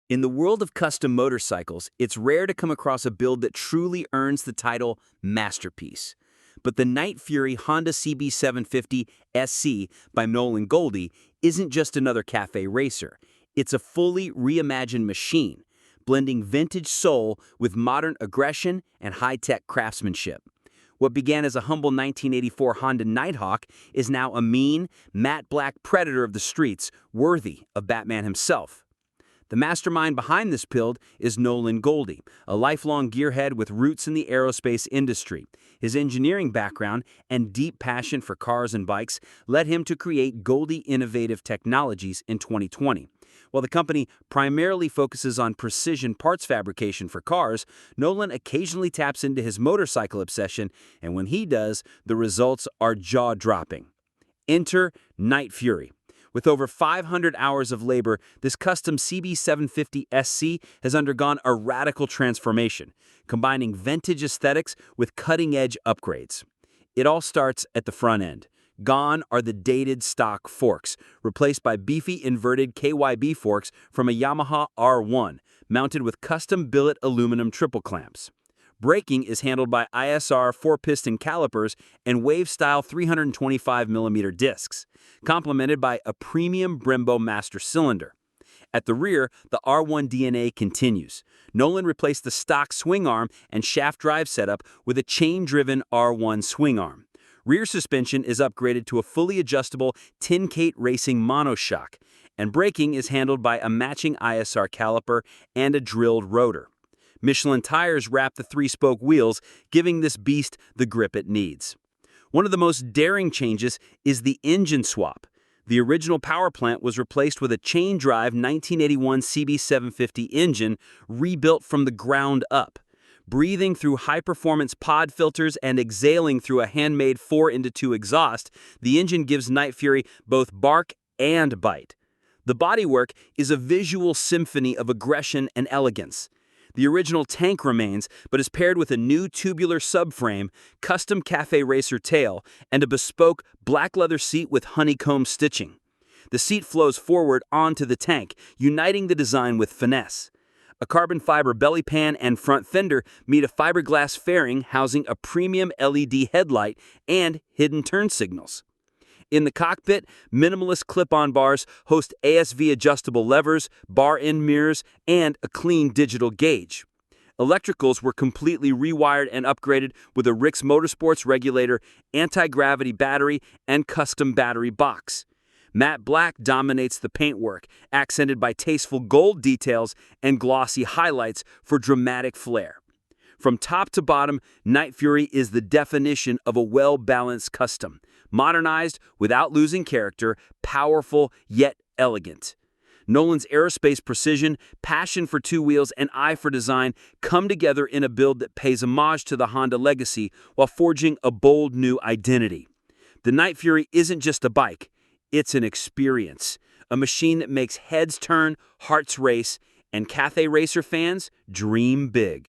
In the world of custom motorcycles, it's rare to come across a build that truly earns the title masterpiece. But the Night Fury Honda CB750SC by Nolan Goldie isn't just another cafe racer. It's a fully reimagined machine, blending vintage soul with modern aggression and high-tech craftsmanship. What began as a humble 1984 Honda Nighthawk is now a mean, matte black predator of the streets, worthy of Batman himself. The mastermind behind this build is Nolan Goldie, a lifelong gearhead with roots in the aerospace industry. His engineering background and deep passion for cars and bikes led him to create Goldie Innovative Technologies in 2020. While the company primarily focuses on precision parts fabrication for cars, Nolan occasionally taps into his motorcycle obsession, and when he does, the results are jaw-dropping. Enter Night Fury. With over 500 hours of labor, this custom CB750SC has undergone a radical transformation, combining vintage aesthetics with cutting-edge upgrades. It all starts at the front end. Gone are the dated stock forks, replaced by beefy inverted KYB forks from a Yamaha R1, mounted with custom billet aluminum triple clamps. Braking is handled by ISR 4-piston calipers and wave-style 325mm discs, complemented by a premium Brembo master cylinder. At the rear, the R1 DNA continues. Nolan replaced the stock swing arm and shaft drive setup with a chain-driven R1 swing arm. Rear suspension is upgraded to a fully adjustable Tin-Cate Racing monoshock, and braking is handled by a matching ISR caliper and a drilled rotor. Michelin tires wrap the 3-spoke wheels, giving this beast the grip it needs. One of the most daring changes is the engine swap. The original power plant was replaced with a chain-drive 1981 CB750 engine rebuilt from the ground up. Breathing through high-performance pod filters and exhaling through a handmade 4x2 exhaust, the engine gives Night Fury both bark and bite. The bodywork is a visual symphony of aggression and elegance. The original tank remains, but is paired with a new tubular subframe, custom cafe racer tail, and a bespoke black leather seat with honeycomb stitching. The seat flows forward onto the tank, uniting the design with finesse. A carbon fiber belly pan and front fender meet a fiberglass fairing housing a premium LED headlight and hidden turn signals. In the cockpit, minimalist clip-on bars host ASV adjustable levers, bar-end mirrors, and a clean digital gauge. Electricals were completely rewired and upgraded with a Rix Motorsports regulator, anti-gravity battery, and custom battery box. Matte black dominates the paintwork, accented by tasteful gold details and glossy highlights for dramatic flair. From top to bottom, Night Fury is the definition of a well-balanced custom. Modernized without losing character, powerful yet elegant. Nolan's aerospace precision, passion for two wheels, and eye for design come together in a build that pays homage to the Honda legacy while forging a bold new identity. The Night Fury isn't just a bike, it's an experience. A machine that makes heads turn, hearts race, and cafe racer fans dream big.